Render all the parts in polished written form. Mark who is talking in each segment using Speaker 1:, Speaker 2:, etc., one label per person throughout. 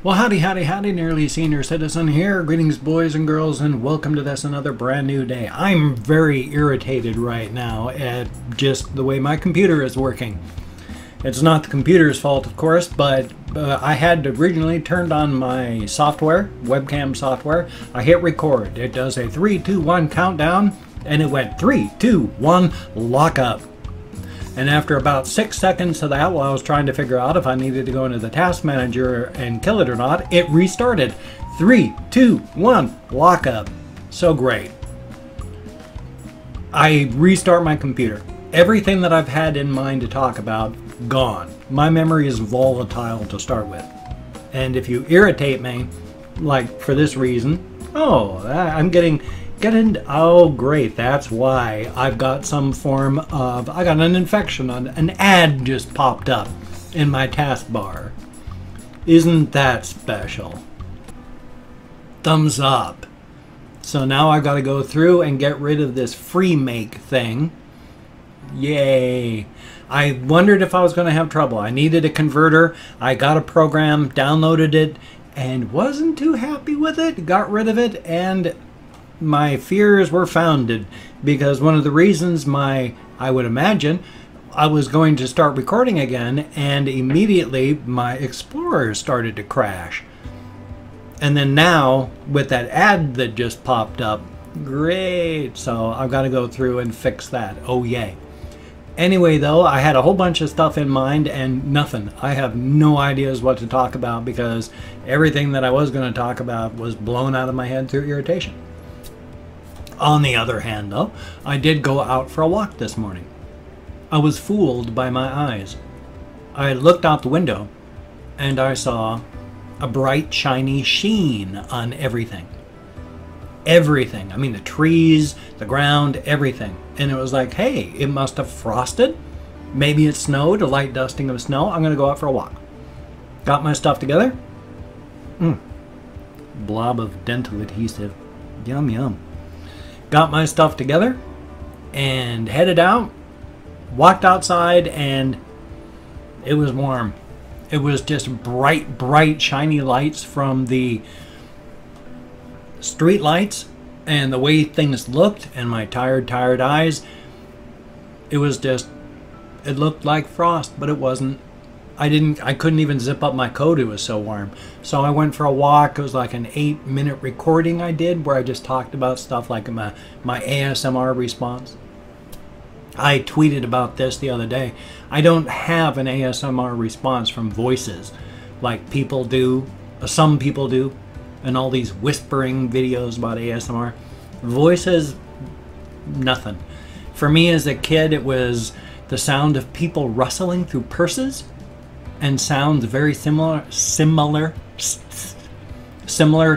Speaker 1: Well, howdy, howdy, howdy, nearly senior citizen here. Greetings, boys and girls, and welcome to this another brand new day. I'm very irritated right now at just the way my computer is working. It's not the computer's fault, of course, but I had originally turned on my software, webcam software. I hit record. It does a 3, 2, 1 countdown, and it went 3, 2, 1, lock up. And after about 6 seconds of that, while I was trying to figure out if I needed to go into the task manager and kill it or not, it restarted. 3, 2, 1, lock up. So great. I restart my computer. Everything that I've had in mind to talk about, gone. My memory is volatile to start with. And if you irritate me, like for this reason, I'm getting, oh great, that's why I've got some form of, I got an infection, an ad just popped up in my taskbar. Isn't that special? Thumbs up. So now I've got to go through and get rid of this free make thing. Yay. I wondered if I was going to have trouble. I needed a converter. I got a program, downloaded it, and wasn't too happy with it. Got rid of it, and my fears were founded, because one of the reasons I would imagine, I was going to start recording again, and immediately my Explorer started to crash. And then now, with that ad that just popped up, great, so I've got to go through and fix that. Oh yay. Anyway though, I had a whole bunch of stuff in mind and nothing. I have no ideas what to talk about because everything that I was going to talk about was blown out of my head through irritation. On the other hand though, I did go out for a walk this morning. I was fooled by my eyes. I looked out the window and I saw a bright shiny sheen on everything. Everything. I mean the trees, the ground, everything. And it was like, hey, it must have frosted. Maybe it snowed, a light dusting of snow. I'm going to go out for a walk. Got my stuff together. Blob of dental adhesive. Yum, yum. Got my stuff together and headed out. Walked outside and it was warm. It was just bright, bright, shiny lights from the street lights and the way things looked and my tired eyes. It was just, it looked like frost, but it wasn't. I couldn't even zip up my coat, it was so warm. So I went for a walk. It was like an 8-minute recording I did where I just talked about stuff like my ASMR response. I tweeted about this the other day. I don't have an ASMR response from voices like people do, some people do, and all these whispering videos about ASMR. Voices, nothing. For me as a kid, it was the sound of people rustling through purses and sounds very similar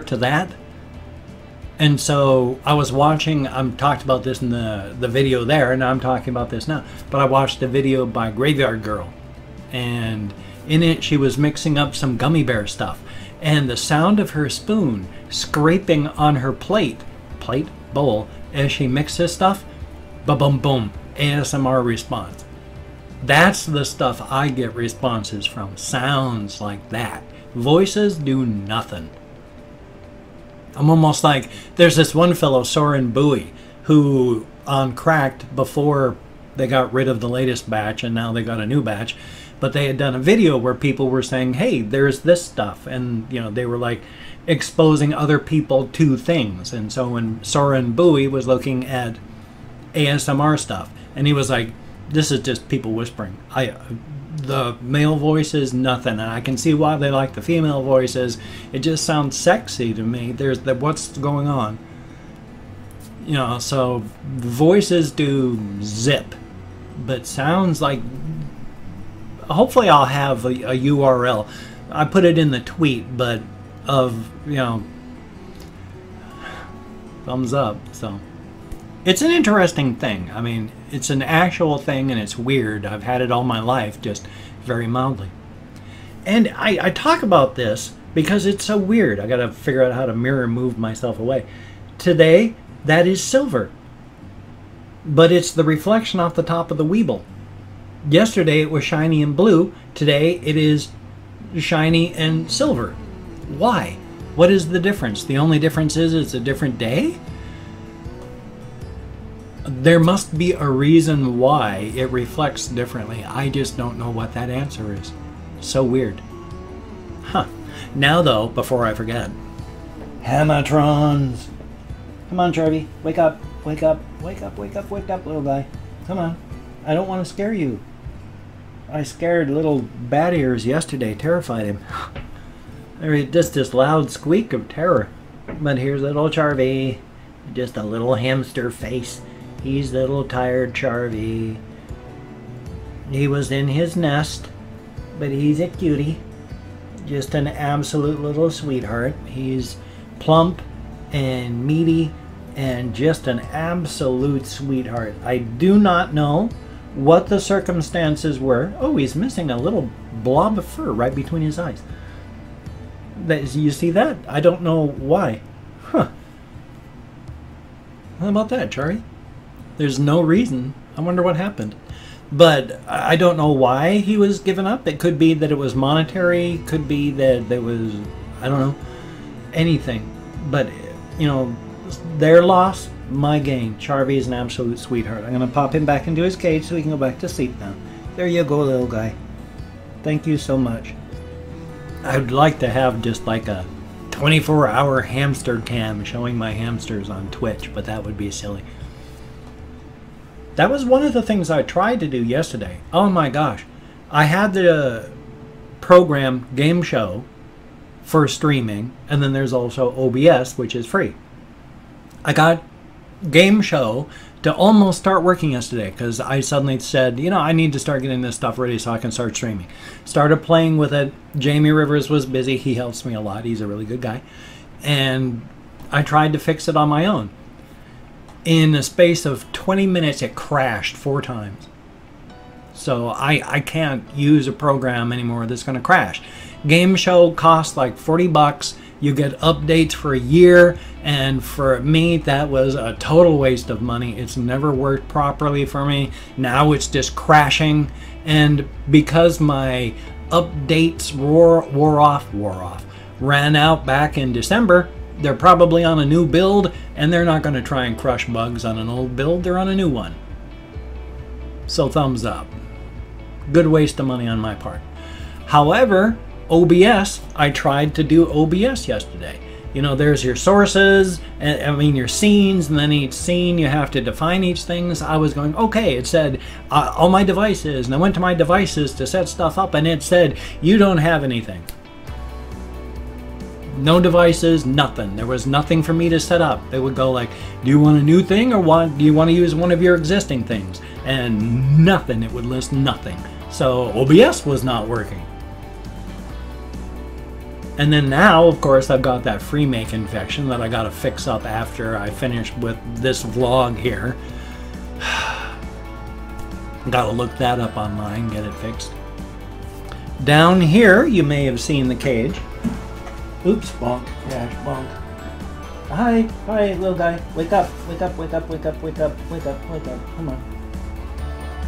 Speaker 1: to that. And so I was watching, I talked about this in the video there, and I'm talking about this now, but I watched a video by Graveyard Girl, and in it she was mixing up some gummy bear stuff, and the sound of her spoon scraping on her bowl, as she mixes stuff, ba-boom boom, ASMR response. That's the stuff I get responses from, sounds like that. Voices do nothing. I'm almost like, there's this one fellow, Soren Bowie, who on Cracked, before they got rid of the latest batch and now they got a new batch, but they had done a video where people were saying, hey, there's this stuff, and you know, they were like exposing other people to things. And so when Soren Bowie was looking at ASMR stuff, and he was like, this is just people whispering. The male voices, nothing, and I can see why they like the female voices. It just sounds sexy to me. There's the what's going on, you know. So voices do zip, but sounds like, hopefully I'll have a URL. I put it in the tweet, but of, you know, thumbs up. So it's an interesting thing. I mean, it's an actual thing and it's weird. I've had it all my life, just very mildly. And I talk about this because it's so weird. I got to figure out how to mirror move myself away. Today, that is silver. But it's the reflection off the top of the Weeble. Yesterday it was shiny and blue. Today it is shiny and silver. Why? What is the difference? The only difference is it's a different day? There must be a reason why it reflects differently. I just don't know what that answer is. So weird. Huh. Now though, before I forget, Hamatrons! Come on, Charlie. Wake up. Wake up. Wake up. Wake up. Wake up, little guy. Come on. I don't want to scare you. I scared little Bat Ears yesterday. Terrified him. Just this loud squeak of terror. But here's little Charlie. Just a little hamster face. He's little tired Charlie. He was in his nest, but he's a cutie. Just an absolute little sweetheart. He's plump and meaty and just an absolute sweetheart. I do not know what the circumstances were. Oh, he's missing a little blob of fur right between his eyes. You see that? I don't know why. Huh. How about that, Charlie? There's no reason. I wonder what happened. But I don't know why he was given up. It could be that it was monetary. Could be that there was, I don't know, anything. But, you know, their loss, my gain. Charlie is an absolute sweetheart. I'm going to pop him back into his cage so he can go back to sleep now. There you go, little guy. Thank you so much. I'd like to have just like a 24-hour hamster cam showing my hamsters on Twitch, but that would be silly. That was one of the things I tried to do yesterday. Oh my gosh. I had the program Game Show for streaming, and then there's also OBS, which is free. I got Game Show to almost start working yesterday because I suddenly said, you know, I need to start getting this stuff ready so I can start streaming. Started playing with it. Jamie Rivers was busy. He helps me a lot. He's a really good guy. And I tried to fix it on my own. In a space of 20 minutes, it crashed 4 times. So I can't use a program anymore that's going to crash. Game Show costs like 40 bucks. You get updates for a year. And for me, that was a total waste of money. It's never worked properly for me. Now it's just crashing. And because my updates ran out back in December, they're probably on a new build, and they're not going to try and crush bugs on an old build. They're on a new one. So thumbs up. Good waste of money on my part. However, OBS, I tried to do OBS yesterday. You know, there's your sources, and I mean your scenes, and then each scene you have to define each thing. So I was going, okay, it said all my devices, and I went to my devices to set stuff up, and it said, you don't have anything. No devices, nothing. There was nothing for me to set up. It would go like, do you want a new thing or do you want to use one of your existing things? And nothing. It would list nothing. So OBS was not working. And then now, of course, I've got that freemake infection that I got to fix up after I finish with this vlog here. Got to look that up online, get it fixed. Down here, you may have seen the cage. Oops, bonk, crash, bonk. Hi, hi, little guy. Wake up, wake up, wake up, wake up, wake up, wake up, wake up. Come on.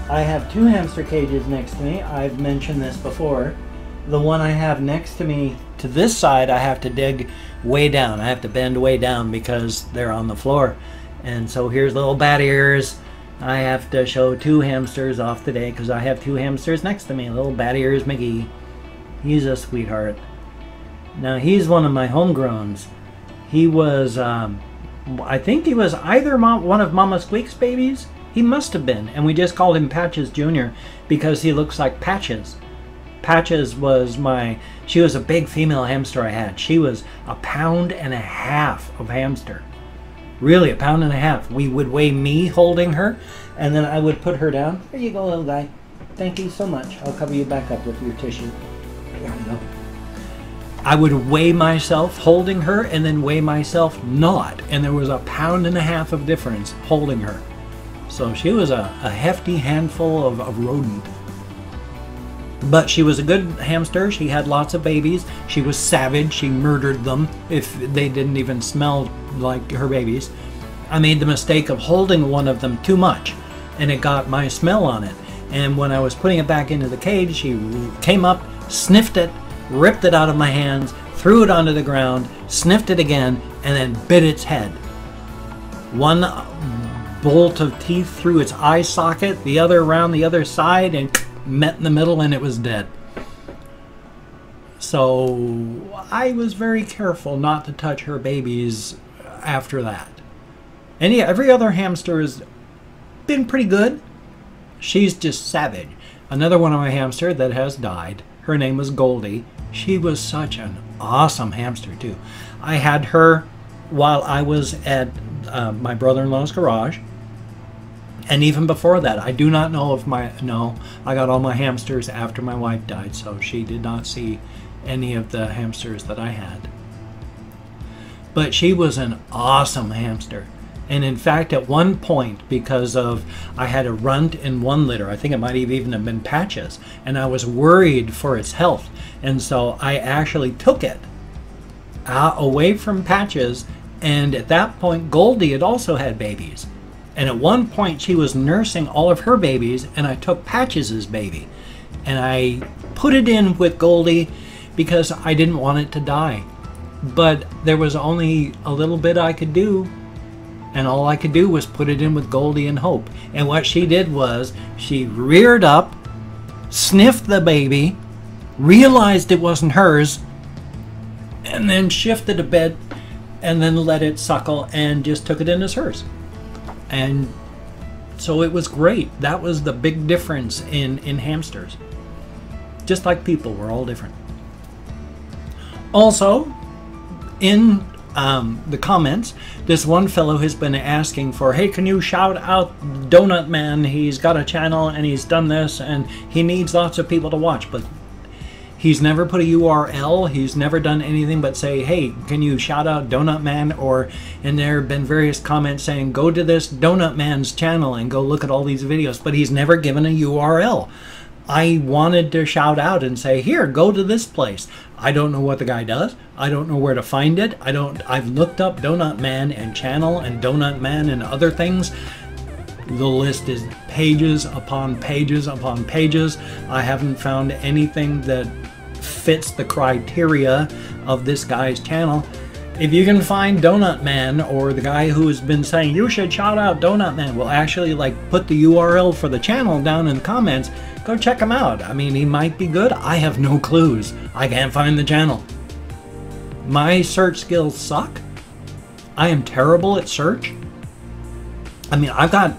Speaker 1: I have 2 hamster cages next to me. I've mentioned this before. The one I have next to me, to this side, I have to dig way down. I have to bend way down because they're on the floor. And so here's little Bat Ears. I have to show 2 hamsters off today because I have 2 hamsters next to me. Little Bat Ears McGee. He's a sweetheart. Now, he's one of my homegrowns. He was, I think he was either one of Mama Squeak's babies. He must have been. And we just called him Patches Jr. because he looks like Patches. Patches was she was a big female hamster I had. She was 1.5 pounds of hamster. Really, 1.5 pounds. We would weigh me holding her, and then I would put her down. There you go, little guy. Thank you so much. I'll cover you back up with your tissue. There we go. I would weigh myself holding her and then weigh myself not. And there was 1.5 pounds of difference holding her. So she was a hefty handful of rodent. But she was a good hamster. She had lots of babies. She was savage. She murdered them if they didn't even smell like her babies. I made the mistake of holding one of them too much, and it got my smell on it. And when I was putting it back into the cage, she came up, sniffed it, ripped it out of my hands, threw it onto the ground, sniffed it again, and then bit its head. One bolt of teeth through its eye socket, the other around the other side, and met in the middle, and it was dead. So I was very careful not to touch her babies after that. And yeah, every other hamster has been pretty good. She's just savage. Another one of my hamster that has died, her name was Goldie. She was such an awesome hamster too. I had her while I was at my brother-in-law's garage. And even before that, I do not know if I got all my hamsters after my wife died, so she did not see any of the hamsters that I had. But she was an awesome hamster. And in fact, at one point, because of I had a runt in one litter, I think it might have even have been Patches, and I was worried for its health. And so I actually took it away from Patches, and at that point, Goldie had also had babies. And at one point, she was nursing all of her babies, and I took Patches' baby. And I put it in with Goldie because I didn't want it to die. But there was only a little bit I could do, and all I could do was put it in with Goldie and hope. And what she did was, she reared up, sniffed the baby, realized it wasn't hers, and then shifted a bit, and then let it suckle, and just took it in as hers. And so it was great. That was the big difference in hamsters. Just like people, we're all different. Also, in the comments, this one fellow has been asking for, hey, can you shout out Donut Man? He's got a channel and he's done this and he needs lots of people to watch. But he's never put a URL. He's never done anything but say, hey, can you shout out Donut Man? And there have been various comments saying, go to this Donut Man's channel and go look at all these videos. But he's never given a URL. I wanted to shout out and say, here, go to this place. I don't know what the guy does. I don't know where to find it. I've looked up Donut Man and channel and Donut Man and other things. The list is pages upon pages upon pages. I haven't found anything that fits the criteria of this guy's channel. If you can find Donut Man, or the guy who has been saying you should shout out Donut Man, will actually put the URL for the channel down in the comments, go check him out. I mean, he might be good. I have no clues. I can't find the channel. My search skills suck. I am terrible at search. I mean, I've got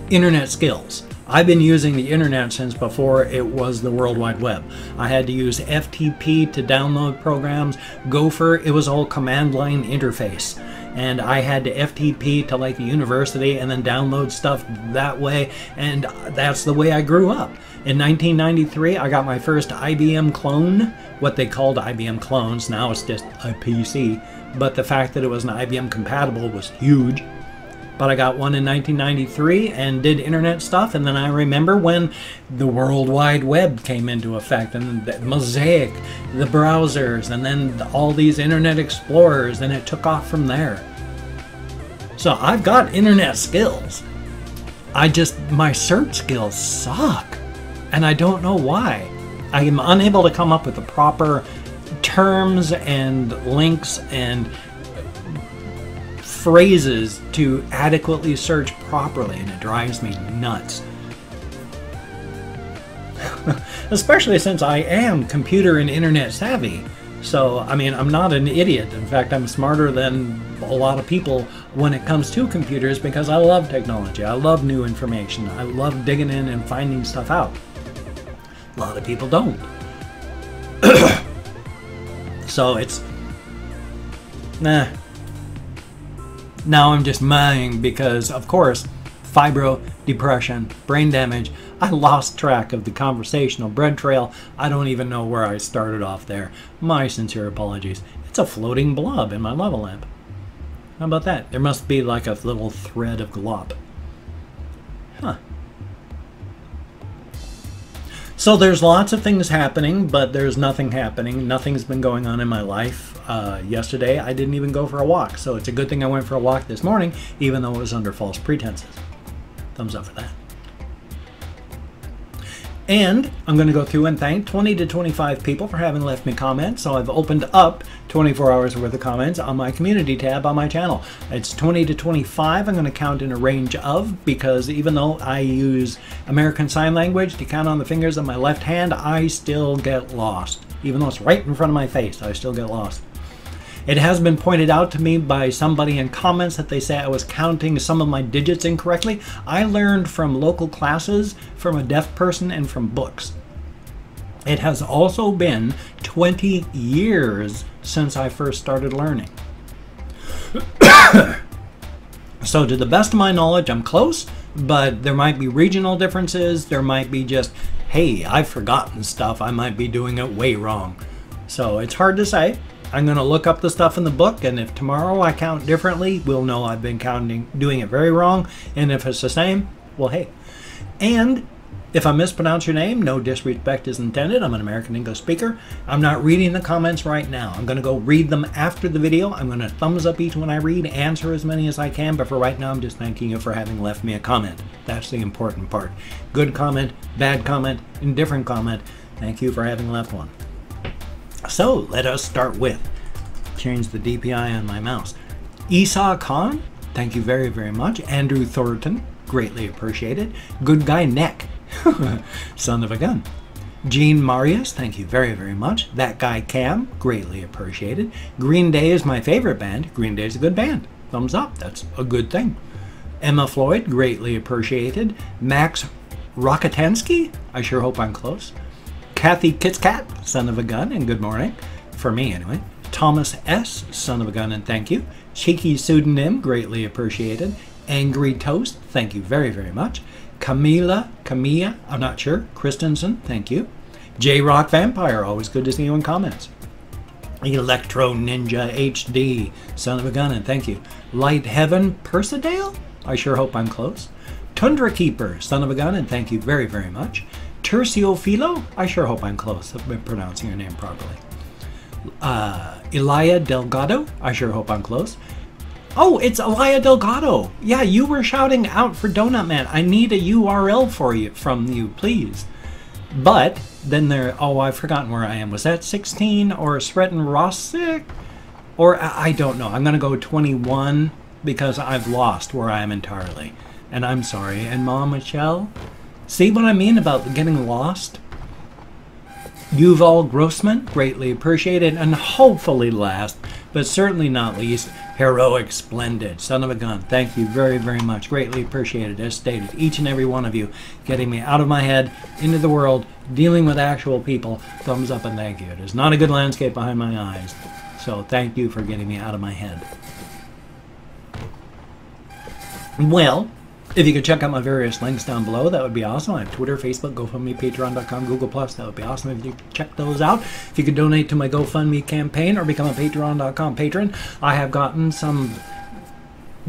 Speaker 1: internet skills. I've been using the internet since before it was the World Wide Web. I had to use FTP to download programs. Gopher, it was all command line interface. And I had to FTP to the university and then download stuff that way. And that's the way I grew up. In 1993, I got my first IBM clone, what they called IBM clones. Now it's just a PC. But the fact that it was an IBM compatible was huge. But I got one in 1993 and did internet stuff, and then I remember when the World Wide Web came into effect, and the Mosaic, the browsers, and then all these internet explorers, and it took off from there. So I've got internet skills. My search skills suck, and I don't know why. I am unable to come up with the proper terms and links and phrases to adequately search properly, and it drives me nuts. Especially since I am computer and internet savvy. So, I mean, I'm not an idiot. In fact, I'm smarter than a lot of people when it comes to computers because I love technology. I love new information. I love digging in and finding stuff out. A lot of people don't. So it's... nah. Now I'm just mad because, of course, fibro, depression, brain damage. I lost track of the conversational bread trail. I don't even know where I started off there. My sincere apologies. It's a floating blob in my lava lamp. How about that? There must be like a little thread of glop. Huh. So there's lots of things happening, but there's nothing happening. Nothing's been going on in my life. Yesterday, I didn't even go for a walk. So it's a good thing I went for a walk this morning, even though it was under false pretenses. Thumbs up for that. And I'm going to go through and thank 20 to 25 people for having left me comments. So I've opened up 24 hours worth of comments on my community tab on my channel. It's 20 to 25. I'm going to count in a range of, because even though I use American Sign Language to count on the fingers of my left hand, I still get lost. Even though it's right in front of my face, I still get lost. It has been pointed out to me by somebody in comments that they say I was counting some of my digits incorrectly. I learned from local classes, from a deaf person, and from books. It has also been 20 years since I first started learning. So to the best of my knowledge, I'm close, but there might be regional differences. There might be just, hey, I've forgotten stuff. I might be doing it way wrong. So it's hard to say. I'm going to look up the stuff in the book, and if tomorrow I count differently, we'll know I've been doing it very wrong. And if it's the same, well, hey. And if I mispronounce your name, no disrespect is intended. I'm an American English speaker. I'm not reading the comments right now. I'm going to go read them after the video. I'm going to thumbs up each one I read, answer as many as I can, but for right now, I'm just thanking you for having left me a comment. That's the important part. Good comment, bad comment, indifferent comment. Thank you for having left one. So let us start with, change the DPI on my mouse. Esau Khan, thank you very, very much. Andrew Thornton, greatly appreciated. Good Guy Neck, son of a gun. Gene Marius, thank you very, very much. That Guy Cam, greatly appreciated. Green Day is my favorite band. Green Day is a good band. Thumbs up, that's a good thing. Emma Floyd, greatly appreciated. Max Rockatansky, I sure hope I'm close. Kathy Kitscat, son of a gun, and good morning. For me, anyway. Thomas S., son of a gun, and thank you. Cheeky Pseudonym, greatly appreciated. Angry Toast, thank you very, very much. Camilla, I'm not sure. Christensen, thank you. J-Rock Vampire, always good to see you in comments. Electro Ninja HD, son of a gun, and thank you. Light Heaven Persidale, I sure hope I'm close. Tundra Keeper, son of a gun, and thank you very, very much. Terciophilo, I sure hope I'm close. I've been pronouncing your name properly. Elia Delgado, I sure hope I'm close. Oh, it's Elia Delgado. Yeah, you were shouting out for Donut Man. I need a URL from you, please. But then oh, I've forgotten where I am. Was that 16 or Sretton Rossick? Or I don't know. I'm going to go 21 because I've lost where I am entirely. And I'm sorry. And Mom Michelle? See what I mean about getting lost? Yuval Grossman, greatly appreciated. And hopefully last, but certainly not least, Heroic Splendid, son of a gun. Thank you very, very much. Greatly appreciated, as stated. Each and every one of you getting me out of my head, into the world, dealing with actual people. Thumbs up and thank you. It is not a good landscape behind my eyes. So thank you for getting me out of my head. Well, if you could check out my various links down below, that would be awesome. I have Twitter, Facebook, GoFundMe, Patreon.com, Google+. That would be awesome if you could check those out. If you could donate to my GoFundMe campaign or become a Patreon.com patron, I have gotten some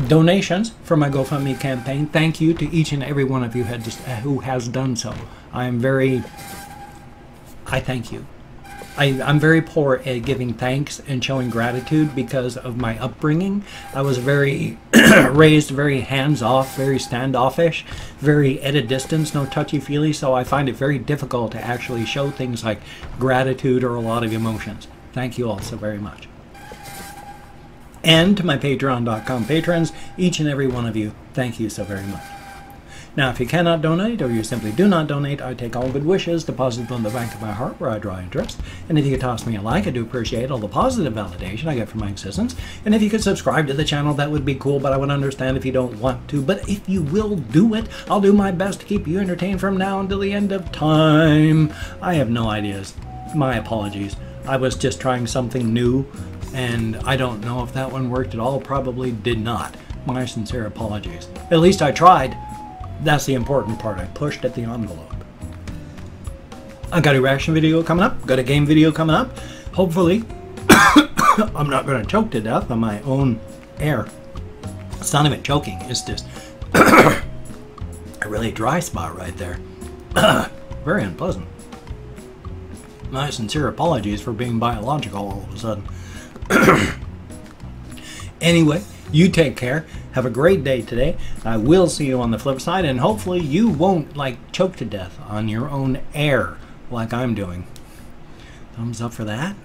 Speaker 1: donations for my GoFundMe campaign. Thank you to each and every one of you who has done so. I thank you. I'm very poor at giving thanks and showing gratitude because of my upbringing. I was raised very hands-off, very standoffish, very at a distance, no touchy-feely, so I find it very difficult to actually show things like gratitude or a lot of emotions. Thank you all so very much. And to my Patreon.com patrons, each and every one of you, thank you so very much. Now, if you cannot donate, or you simply do not donate, I take all good wishes, deposit them in the bank of my heart where I draw interest. And if you could toss me a like, I do appreciate all the positive validation I get from my existence. And if you could subscribe to the channel, that would be cool, but I would understand if you don't want to. But if you will do it, I'll do my best to keep you entertained from now until the end of time. I have no ideas. My apologies. I was just trying something new, and I don't know if that one worked at all. Probably did not. My sincere apologies. At least I tried. That's the important part. I pushed at the envelope. I got a reaction video coming up. Got a game video coming up. Hopefully, I'm not going to choke to death on my own air. It's not even choking. It's just a really dry spot right there. Very unpleasant. My sincere apologies for being biological all of a sudden. Anyway, You take care. Have a great day today. I will see you on the flip side, and hopefully you won't like choke to death on your own air like I'm doing. Thumbs up for that.